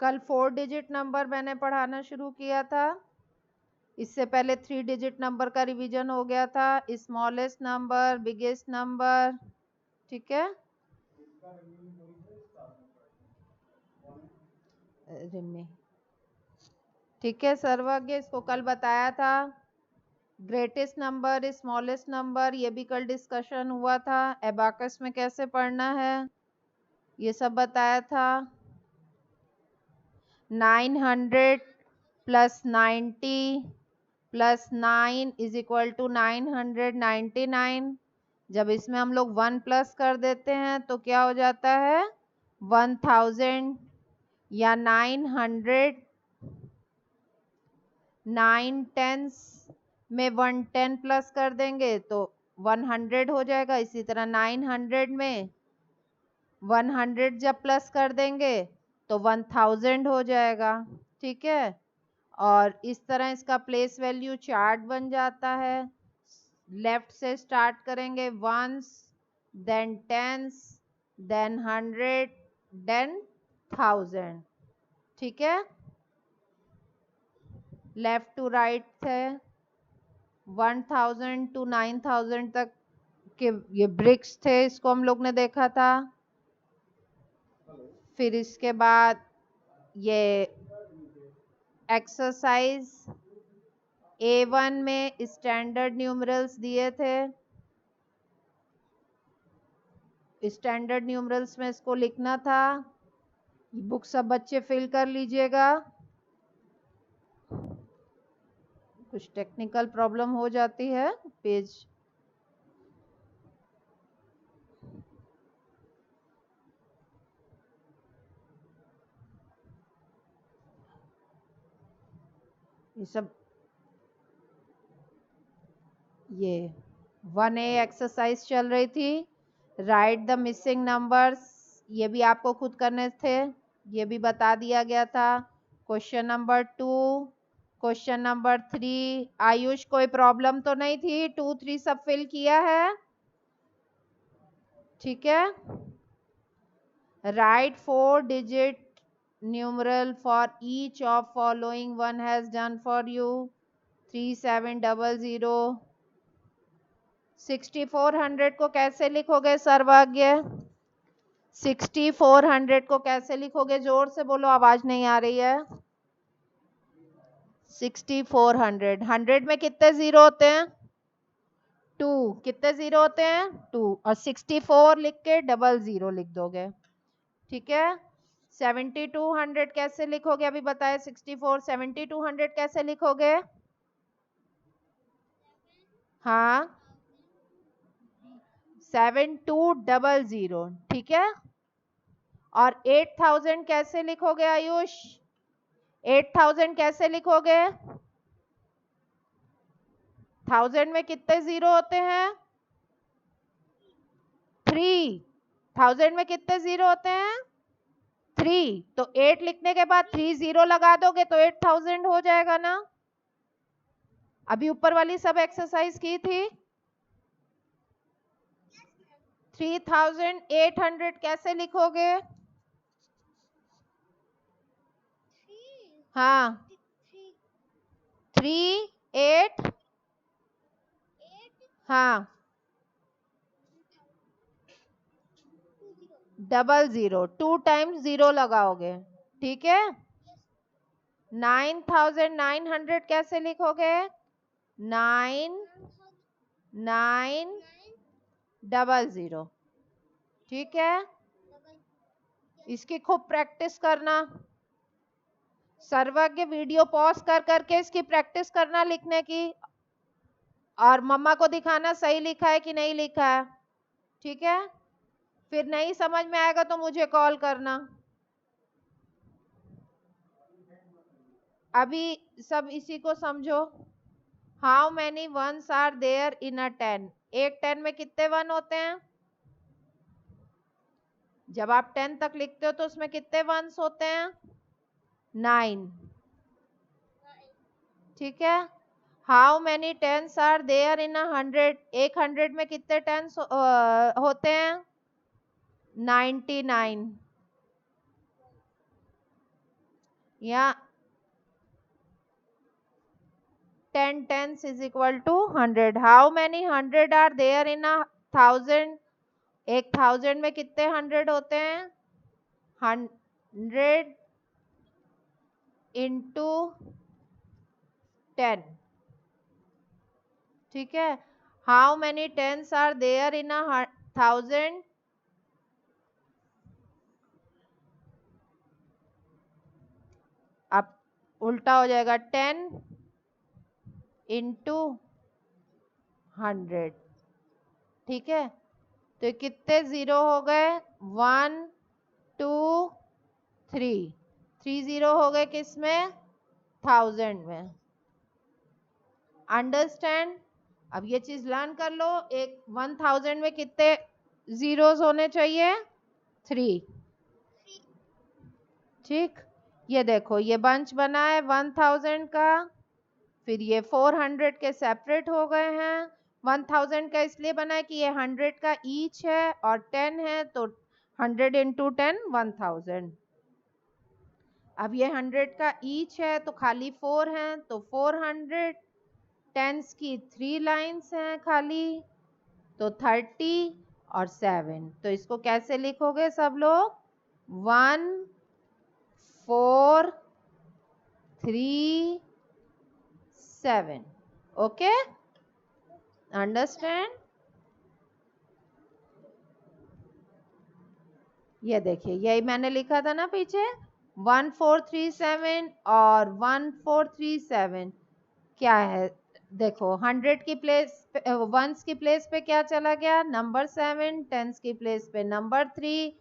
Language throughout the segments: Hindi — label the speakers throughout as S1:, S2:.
S1: कल 4 डिजिट नंबर मैंने पढ़ाना शुरू किया था। इससे पहले 3 डिजिट नंबर का रिवीजन हो गया था। स्मॉलेस्ट नंबर, बिगेस्ट नंबर, ठीक है। रिमी, ठीक है। सर्वज्ञ, इसको कल बताया था। ग्रेटेस्ट नंबर, स्मॉलेस्ट नंबर, ये भी कल डिस्कशन हुआ था। एबाकस में कैसे पढ़ना है ये सब बताया था। 900 plus 90 plus 9 is equal to 999। जब इसमें हम लोग 1 प्लस कर देते हैं तो क्या हो जाता है 1000, या 900 9 टेंस में 110 प्लस कर देंगे तो 100 हो जाएगा। इसी तरह 900 में 100 जब प्लस कर देंगे तो 1000 हो जाएगा, ठीक है। और इस तरह इसका प्लेस वैल्यू चार्ट बन जाता है। लेफ्ट से स्टार्ट करेंगे, ones, then tens, then 100, then 1000, ठीक है। लेफ्ट टू राइट थे 1000 टू 9000 तक के ये ब्रिक्स थे, इसको हम लोग ने देखा था। फिर इसके बाद ये एक्सरसाइज A1 में स्टैंडर्ड न्यूमरल्स दिए थे। स्टैंडर्ड न्यूमरल्स में इसको लिखना था। बुक सब बच्चे फिल कर लीजिएगा। कुछ टेक्निकल प्रॉब्लम हो जाती है पेज। ये सब ये 1A एक्सरसाइज चल रही थी। राइट द मिसिंग नंबर्स, ये भी आपको खुद करने थे, ये भी बता दिया गया था। Question number 2, question number 3। Ayush, कोई प्रॉब्लम तो नहीं थी? 2, 3 सब फिल किया है, ठीक है। Right 4 digit numeral for each of following one has done for you. 3700। 6400 को कैसे लिखोगे सर्वज्ञ? 6400 को कैसे लिखोगे? जोर से बोलो, आवाज नहीं आ रही है। 6400, 100 में कितने जीरो होते हैं? 2। कितने जीरो होते हैं? 2। और 64 लिख के 00 लिख दोगे, ठीक है। 7200 कैसे लिखोगे? अभी बताए 64। 7200 कैसे लिखोगे? हाँ, 7200, ठीक है। और 8000 कैसे लिखोगे आयुष? 8000 कैसे लिखोगे? 1000 में कितने जीरो होते हैं? 3। 1000 में कितने जीरो होते हैं? 3। तो 8 लिखने के बाद 3 जीरो लगा दोगे तो 8000 हो जाएगा ना। अभी ऊपर वाली सब एक्सरसाइज की थी। 3800 कैसे लिखोगे? हाँ, 3 8, हाँ, 00, 2 टाइम्स 0 लगाओगे, ठीक है। 9900 कैसे लिखोगे? 9900, ठीक है। इसकी खूब प्रैक्टिस करना। सर्वज्ञ, वीडियो पॉज कर करके इसकी प्रैक्टिस करना लिखने की, और मम्मा को दिखाना सही लिखा है कि नहीं लिखा है, ठीक है। फिर नहीं समझ में आएगा तो मुझे कॉल करना। अभी सब इसी को समझो। How many ones are there in a 10? एक 10 में कितने वन होते हैं? जब आप 10 तक लिखते हो तो उसमें कितने वंस होते हैं? 9, ठीक है। How many tens are there in 100? एक 100 में कितने टेंस होते हैं? 99, या 10 tens is equal to 100. How many 100 are there in a 1000? एक 1000 में कितने 100 होते हैं? 100 इंटू 10. ठीक है. How many tens are there in a 1000? अब उल्टा हो जाएगा 10 इंटू 100. ठीक है. तो कितने जीरो हो गए? 1 2 3 जीरो हो गए किसमें? 1000 में. अंडरस्टैंड? अब ये चीज लर्न कर लो. एक 1000 में कितने जीरोस होने चाहिए? 3. ठीक. ये देखो ये बंच बना है 1000 का. फिर ये 400 के सेपरेट हो गए हैं. 1000 का इसलिए बना है कि ये 100 का ईच है और 10 है तो 100 इंटू 10 1000. अब ये 100 का ईच है तो खाली 4 हैं तो 400. टेंस की 3 लाइंस हैं खाली तो 30 और 7. तो इसको कैसे लिखोगे सब लोग? 1 4 3 7. ओके. अंडरस्टैंड? ये देखिए यही मैंने लिखा था ना पीछे 1437 और 1437 क्या है? देखो 100 की प्लेस वंस की प्लेस पे क्या चला गया? नंबर 7. टेंस की प्लेस पे नंबर 3.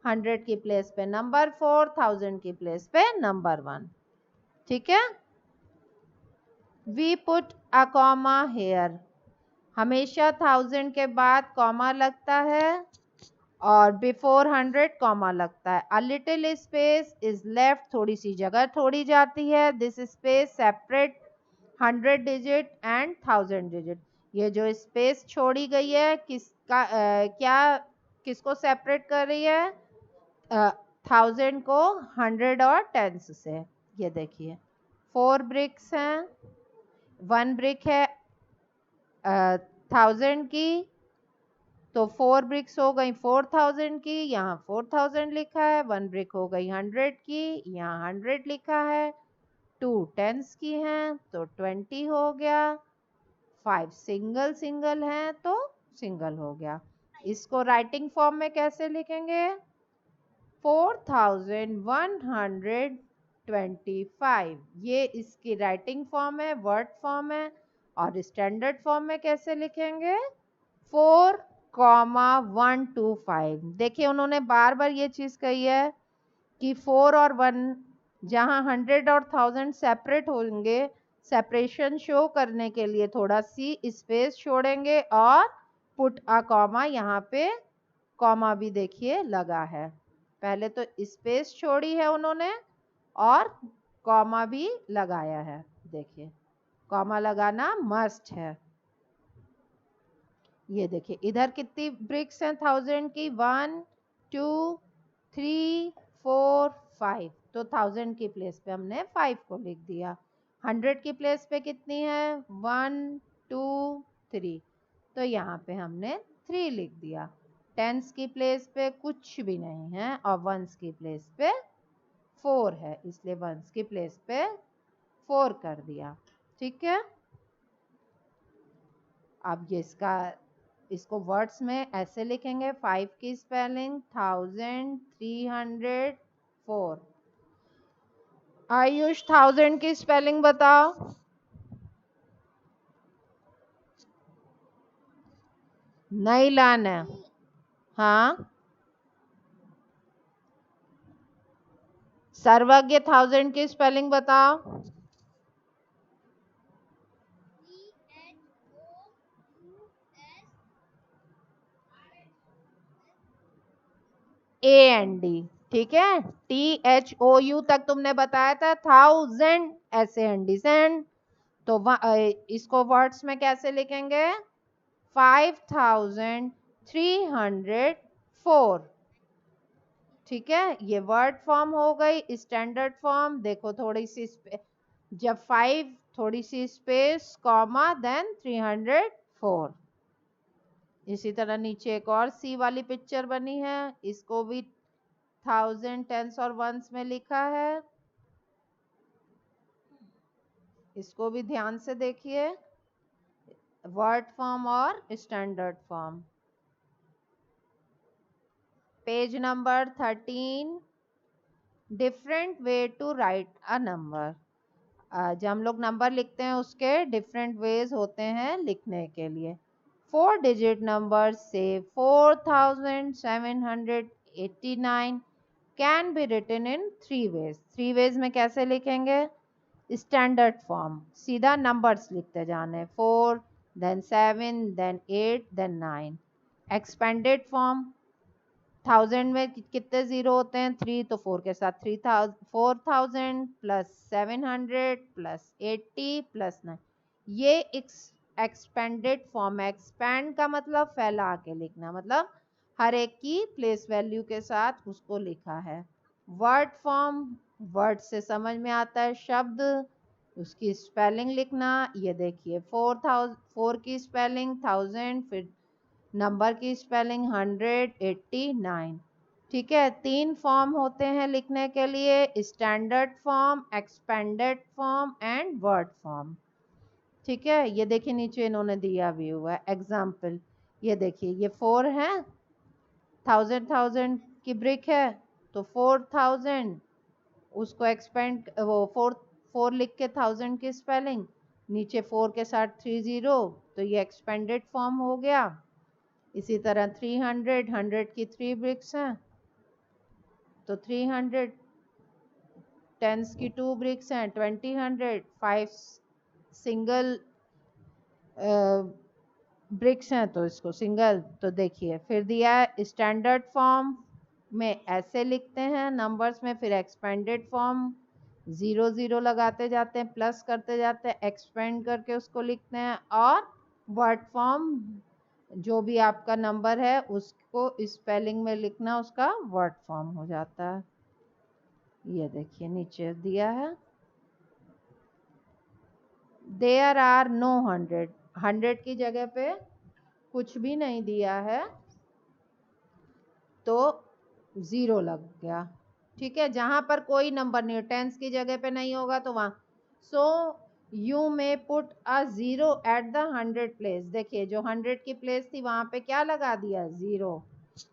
S1: 100 की प्लेस पे नंबर 4. 1000 की प्लेस पे नंबर 1. ठीक है. We put a comma here. हमेशा 1000 के बाद कॉमा लगता है और बिफोर 100 कॉमा लगता है. A little space is left. थोड़ी सी जगह छोड़ी जाती है. This space separate 100 digit and 1000 digit. ये जो स्पेस छोड़ी गई है किसका क्या किसको सेपरेट कर रही है? 1000 को 100 और टेंस से. ये देखिए 4 ब्रिक्स हैं. 1 ब्रिक है 1000 की तो 4 ब्रिक्स हो गई 4000 की. यहाँ 4000 लिखा है. 1 ब्रिक हो गई 100 की. यहाँ 100 लिखा है. 2 टेंस की हैं तो 20 हो गया. 5 सिंगल सिंगल हैं तो सिंगल हो गया. इसको राइटिंग फॉर्म में कैसे लिखेंगे? 4125. ये इसकी राइटिंग फॉर्म है, वर्ड फॉर्म है. और स्टैंडर्ड फॉर्म में कैसे लिखेंगे? 4,125. देखिए उन्होंने बार बार ये चीज कही है कि 4 और 1 जहां 100 और 1000 सेपरेट होंगे सेपरेशन शो करने के लिए थोड़ा सी स्पेस छोड़ेंगे और पुट अ कॉमा. यहाँ पे कॉमा भी देखिए लगा है. पहले तो स्पेस छोड़ी है उन्होंने और कॉमा भी लगाया है. देखिए कॉमा लगाना मस्ट है. ये देखिए इधर कितनी ब्रिक्स हैं 1000 की? 1 2 3 4 5. तो 1000 की प्लेस पे हमने 5 को लिख दिया. 100 की प्लेस पे कितनी है? 1 2 3. तो यहाँ पे हमने 3 लिख दिया. टेंस की प्लेस पे कुछ भी नहीं है और वंस की प्लेस पे 4 है इसलिए वंस की प्लेस पे 4 कर दिया. ठीक है. अब ये इसको वर्ड्स में ऐसे लिखेंगे. 5 की स्पेलिंग 1304. आयुष 1000 की स्पेलिंग बताओ. नहीं लाना. हाँ सर्वज्ञ 1000 की स्पेलिंग बताओ. AND. ठीक है. THOU तक तुमने बताया था. 1000 SAND सेंड. तो इसको वर्ड्स में कैसे लिखेंगे? 5304. ठीक है, ये वर्ड फॉर्म हो गई। स्टैंडर्ड फॉर्म देखो, थोड़ी सी जब 5 थोड़ी सी स्पेस कॉमा देन 304। इसी तरह नीचे एक और सी वाली पिक्चर बनी है, इसको भी 1000 टेंस और वंस में लिखा है। इसको भी ध्यान से देखिए, वर्ड फॉर्म और standard form. Page number 13, different way to write a number. जब हम लोग नंबर लिखते हैं उसके डिफरेंट वेज होते हैं लिखने के लिए। 4 डिजिट नंबर से 4789 can be written in 3 ways. 3 ways में कैसे लिखेंगे? स्टैंडर्ड फॉर्म, सीधा नंबर्स लिखते जाने, 4 then 7 then 8 then 9। Expanded form, 1000 में कितने जीरो होते हैं? 3, तो 4 के साथ 4000 प्लस 700 प्लस 80 प्लस 9। ये एक्सपेंडेड फॉर्म है। एक्सपेंड का मतलब फैला के लिखना, मतलब हर एक की प्लेस वैल्यू के साथ उसको लिखा है। वर्ड फॉर्म, वर्ड से समझ में आता है शब्द, उसकी स्पेलिंग लिखना। ये देखिए 4 की स्पेलिंग 1000, फिर नंबर की स्पेलिंग 189। ठीक है, 3 फॉर्म होते हैं लिखने के लिए, standard form, expanded form and word form. ठीक है, ये देखिए नीचे इन्होंने दिया भी हुआ है एग्जाम्पल। ये देखिए, ये 4 है, 1000 की ब्रिक है, तो 4000 उसको एक्सपेंड, वो 4 लिख के 1000 की स्पेलिंग, नीचे 4 के साथ 30, तो ये एक्सपेंडेड फॉर्म हो गया। इसी तरह 300, 100 की 3 ब्रिक्स हैं, तो 300, टेंस की 2 ब्रिक्स हैं, 20, 5 सिंगल ब्रिक्स हैं, तो इसको सिंगल। तो देखिए फिर दिया है स्टैंडर्ड फॉर्म में ऐसे लिखते हैं नंबर्स में, फिर एक्सपेंडेड फॉर्म 0 0 लगाते जाते हैं, प्लस करते जाते हैं, एक्सपेंड करके उसको लिखते हैं। और वर्ड फॉर्म, जो भी आपका नंबर है उसको स्पेलिंग में लिखना, उसका वर्ड फॉर्म हो जाता है। ये देखिए नीचे दिया है, देयर आर नो 100। 100 की जगह पे कुछ भी नहीं दिया है, तो 0 लग गया। ठीक है, जहां पर कोई नंबर नहीं हो, टेंस की जगह पे नहीं होगा तो वहां, सो you may put a 0 at the 100 place. देखिए जो 100 की प्लेस थी वहां पे क्या लगा दिया? 0।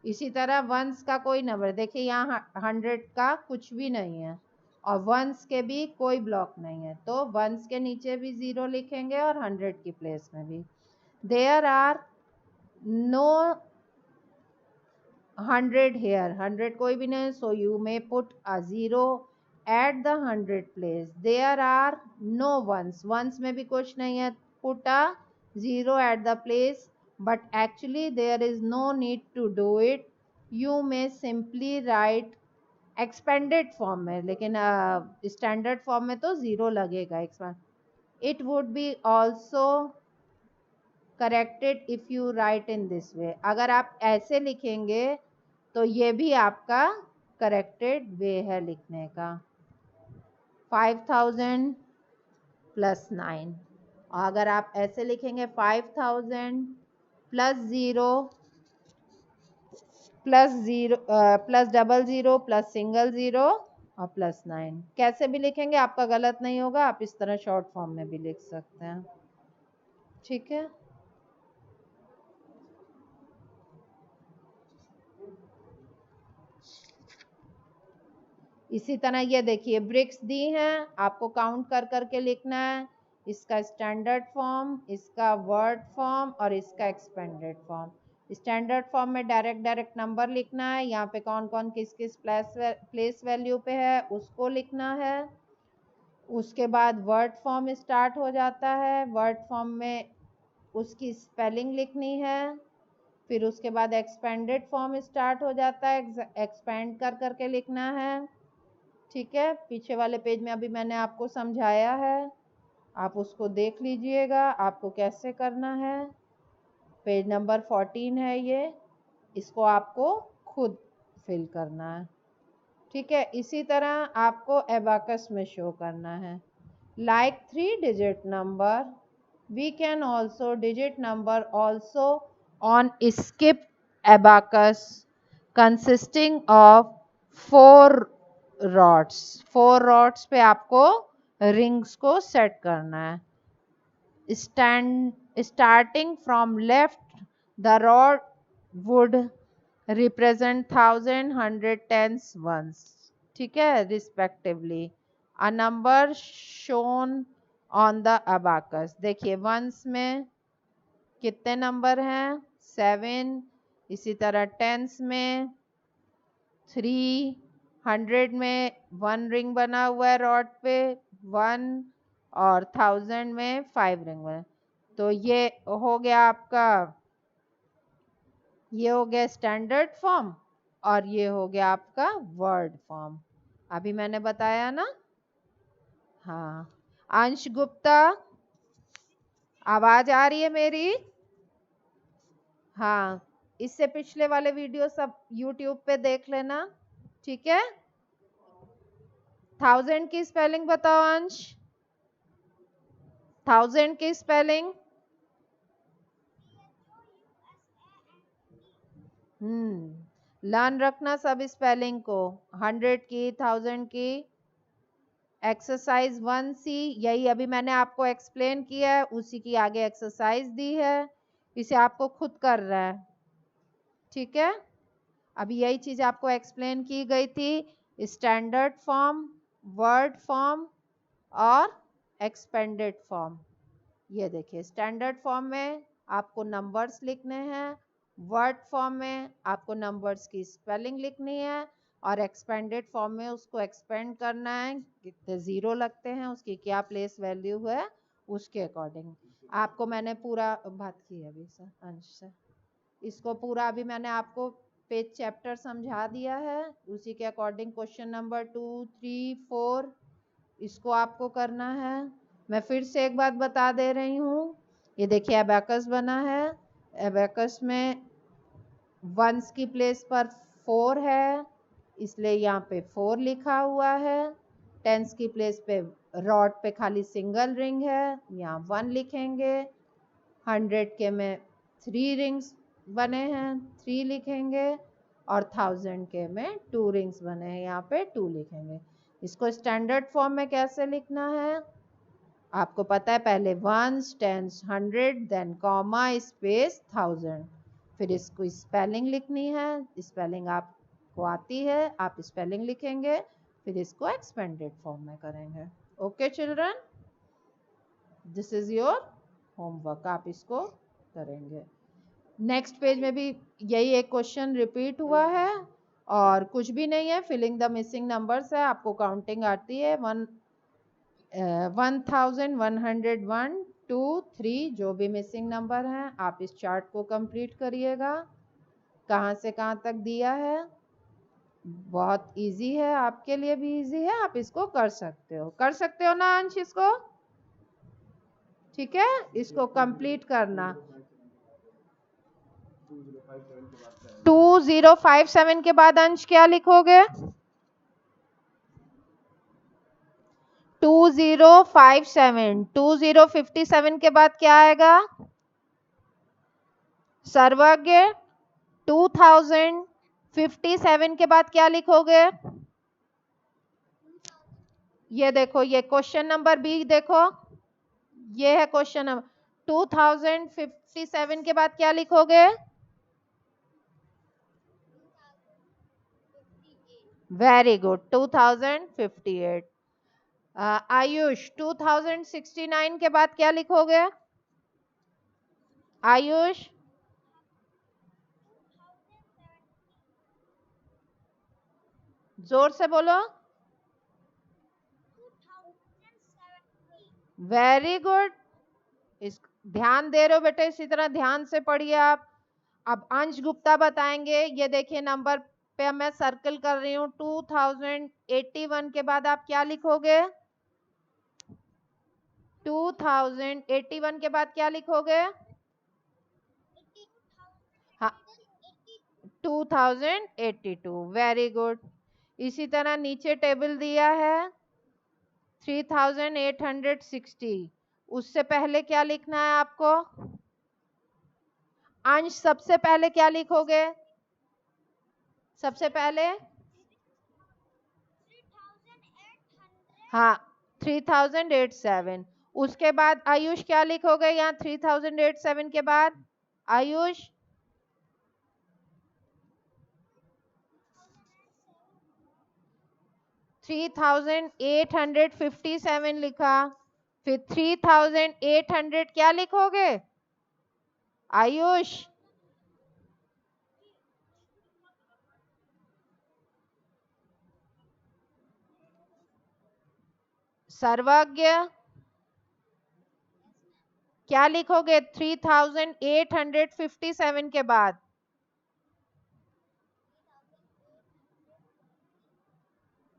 S1: इसी तरह वंस का कोई नंबर, देखिए यहाँ 100 का कुछ भी नहीं है और वंस के भी कोई ब्लॉक नहीं है, तो वंस के नीचे भी 0 लिखेंगे और 100 की प्लेस में भी। देयर आर नो 100 हेयर, 100 कोई भी नहीं, so you may put a 0 at the 100 place. There are no ones, ones में भी कुछ नहीं है, put a 0 at the place, but actually there is no need to do it, you may simply write. Expanded form में, लेकिन स्टैंडर्ड फॉर्म में तो 0 लगेगा। It would be also corrected if you write in this way. अगर आप ऐसे लिखेंगे तो ये भी आपका करेक्टेड वे है लिखने का। 5000 प्लस 9, और अगर आप ऐसे लिखेंगे 5000 plus double zero plus single zero और प्लस 9, कैसे भी लिखेंगे आपका गलत नहीं होगा। आप इस तरह शॉर्ट फॉर्म में भी लिख सकते हैं। ठीक है, इसी तरह ये देखिए ब्रिक्स दी हैं, आपको काउंट कर करके लिखना है, इसका स्टैंडर्ड फॉर्म, इसका वर्ड फॉर्म और इसका एक्सपेंडेड फॉर्म। स्टैंडर्ड फॉर्म में डायरेक्ट नंबर लिखना है, यहाँ पे कौन कौन किस किस प्लेस वैल्यू पे है उसको लिखना है। उसके बाद वर्ड फॉर्म स्टार्ट हो जाता है, वर्ड फॉर्म में उसकी स्पेलिंग लिखनी है। फिर उसके बाद एक्सपेंडेड फॉर्म स्टार्ट हो जाता है, एक्सपेंड कर करके लिखना है। ठीक है, पीछे वाले पेज में अभी मैंने आपको समझाया है, आप उसको देख लीजिएगा आपको कैसे करना है। पेज नंबर 14 है ये, इसको आपको खुद फिल करना है। ठीक है, इसी तरह आपको एबाकस में शो करना है। Like 3 digit number, we can also digit number also on skip abacus consisting of 4 rods। 4 rods पे आपको रिंग्स को सेट करना है। Starting from left, the rod would represent 1000, 100, tens, ones, ठीक है, respectively। A number shown on the abacus, देखिए वंस में कितने नंबर हैं, 7, इसी तरह टेंस में 3, 100 में 1 रिंग बना हुआ है रॉड पे 1, और 1000 में 5 रिंग बना। तो ये हो गया आपका, ये हो गया स्टैंडर्ड फॉर्म और ये हो गया आपका वर्ड फॉर्म। अभी मैंने बताया ना। हाँ, अंश गुप्ता, आवाज आ रही है मेरी? हाँ, इससे पिछले वाले वीडियो सब यूट्यूब पे देख लेना, ठीक है। 1000 की स्पेलिंग बताओ अंश, 1000 की स्पेलिंग। लर्न रखना सब स्पेलिंग को, 100 की, 1000 की। एक्सरसाइज 1C, यही अभी मैंने आपको एक्सप्लेन किया है, उसी की आगे एक्सरसाइज दी है, इसे आपको खुद कर रहा है, ठीक है। अभी यही चीज आपको एक्सप्लेन की गई थी, स्टैंडर्ड फॉर्म, वर्ड फॉर्म और एक्सपेंडेड फॉर्म। ये देखिए, स्टैंडर्ड फॉर्म में आपको नंबर्स लिखने हैं, वर्ड फॉर्म में आपको नंबर्स की स्पेलिंग लिखनी है, और एक्सपेंडेड फॉर्म में उसको एक्सपेंड करना है, कितने जीरो लगते हैं, उसकी क्या प्लेस वैल्यू है, उसके अकॉर्डिंग। आपको मैंने पूरा बात की अभी सर अंश से, इसको पूरा अभी मैंने आपको पेज चैप्टर समझा दिया है, उसी के अकॉर्डिंग क्वेश्चन नंबर 2, 3, 4 इसको आपको करना है। मैं फिर से एक बात बता दे रही हूँ, ये देखिए एबैकस बना है, एबैकस में वंस की प्लेस पर 4 है, इसलिए यहाँ पे 4 लिखा हुआ है। टेंस की प्लेस पे रॉड पे खाली सिंगल रिंग है, यहाँ 1 लिखेंगे। 100 के में 3 रिंग्स बने हैं, 3 लिखेंगे, और 1000 के में 2 रिंग्स बने हैं, यहाँ पे 2 लिखेंगे। इसको स्टैंडर्ड फॉर्म में कैसे लिखना है आपको पता है, पहले ones, tens, 100, then comma, space, 1000, फिर इसको स्पेलिंग लिखनी है, स्पेलिंग आपको आती है, आप स्पेलिंग लिखेंगे, फिर इसको एक्सपेंडेड फॉर्म में करेंगे। Okay children, this is your homework, आप इसको करेंगे। नेक्स्ट पेज में भी यही एक क्वेश्चन रिपीट हुआ है, और कुछ भी नहीं है, फिलिंग द मिसिंग नंबर्स है, आपको काउंटिंग आती है, 1101, 2, 3 जो भी मिसिंग नंबर हैं आप इस चार्ट को कंप्लीट करिएगा। कहाँ से कहाँ तक दिया है, बहुत इजी है, आपके लिए भी इजी है, आप इसको कर सकते हो ना अंश इसको, ठीक है। इसको कंप्लीट करना। 2057 के बाद अंश क्या लिखोगे? 2057, 2057 के बाद क्या आएगा सर्वज्ञ? 2057 के बाद क्या लिखोगे? ये देखो, ये क्वेश्चन नंबर बी देखो, ये है क्वेश्चन नंबर 2057 के बाद क्या लिखोगे? Very good, 2058। आयुष 2069 के बाद क्या लिखोगे? आयुष जोर से बोलो। वेरी गुड, इस ध्यान दे रहे हो बेटे, इसी तरह ध्यान से पढ़िए आप। अब अंश गुप्ता बताएंगे, ये देखिए नंबर पे मैं सर्कल कर रही हूँ, 2081 के बाद आप क्या लिखोगे? 2081 के बाद क्या लिखोगे? हाँ, 2082, वेरी गुड। इसी तरह नीचे टेबल दिया है 3860, उससे पहले क्या लिखना है आपको? अंश सबसे पहले क्या लिखोगे? सबसे पहले हाँ 3087, उसके बाद आयुष क्या लिखोगे यहाँ 3087 के बाद? आयुष 3857 लिखा, फिर 3800 क्या लिखोगे आयुष? सर्वज्ञ क्या लिखोगे 3857 के बाद?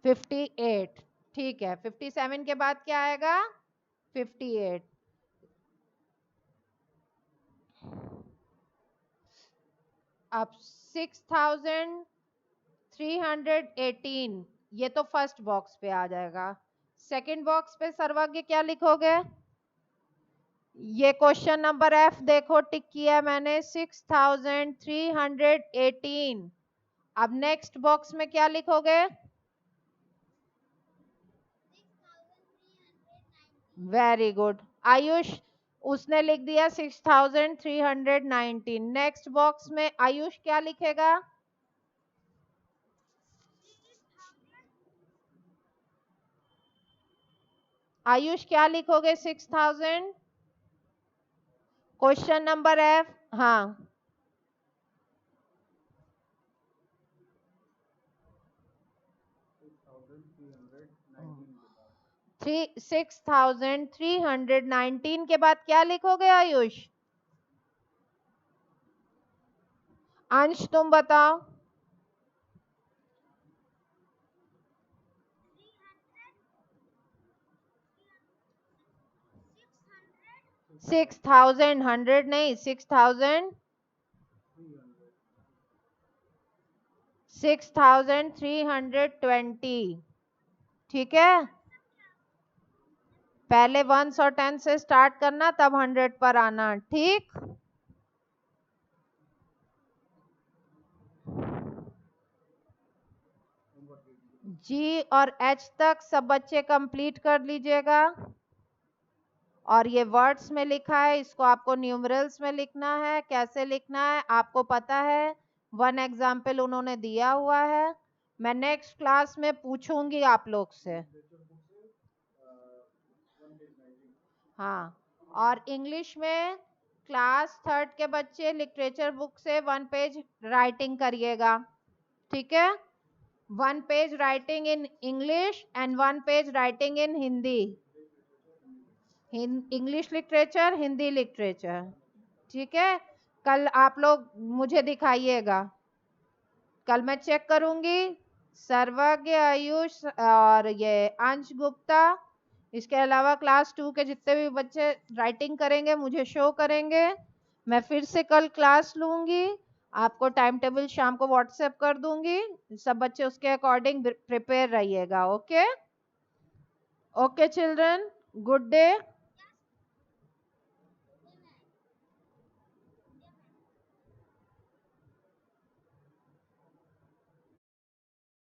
S1: 58, ठीक है। 57 के बाद क्या आएगा? 58। अब 6318, ये तो फर्स्ट बॉक्स पे आ जाएगा। सेकंड बॉक्स पे सर्वज्ञ क्या लिखोगे? ये क्वेश्चन नंबर F देखो टिक किया मैंने 6318। अब नेक्स्ट बॉक्स में क्या लिखोगे? वेरी गुड आयुष, उसने लिख दिया 6319। नेक्स्ट बॉक्स में आयुष क्या लिखेगा? आयुष क्या लिखोगे 6000? क्वेश्चन नंबर F, हाँ 6319 के बाद क्या लिखोगे आयुष? अंश तुम बताओ। 6100 नहीं, 6320, ठीक है। पहले 1s और 10 से स्टार्ट करना, तब 100 पर आना, ठीक। जी और H तक सब बच्चे कंप्लीट कर लीजिएगा। और ये वर्ड्स में लिखा है, इसको आपको न्यूमरल्स में लिखना है। कैसे लिखना है आपको पता है, 1 एग्जाम्पल उन्होंने दिया हुआ है। मैं नेक्स्ट क्लास में पूछूंगी आप लोग से। हाँ, और इंग्लिश में क्लास 3rd के बच्चे लिटरेचर बुक से 1 पेज राइटिंग करिएगा, ठीक है। 1 page writing in English and 1 page writing in Hindi. English literature, Hindi literature, ठीक है। कल आप लोग मुझे दिखाइएगा, कल मैं चेक करूंगी। सर्वज्ञ, आयुष और ये अंश गुप्ता, इसके अलावा क्लास 2 के जितने भी बच्चे राइटिंग करेंगे मुझे शो करेंगे। मैं फिर से कल क्लास लूंगी, आपको टाइम टेबल शाम को व्हाट्सएप कर दूंगी। सब बच्चे उसके अकॉर्डिंग प्रिपेयर रहिएगा। Okay okay children, good day.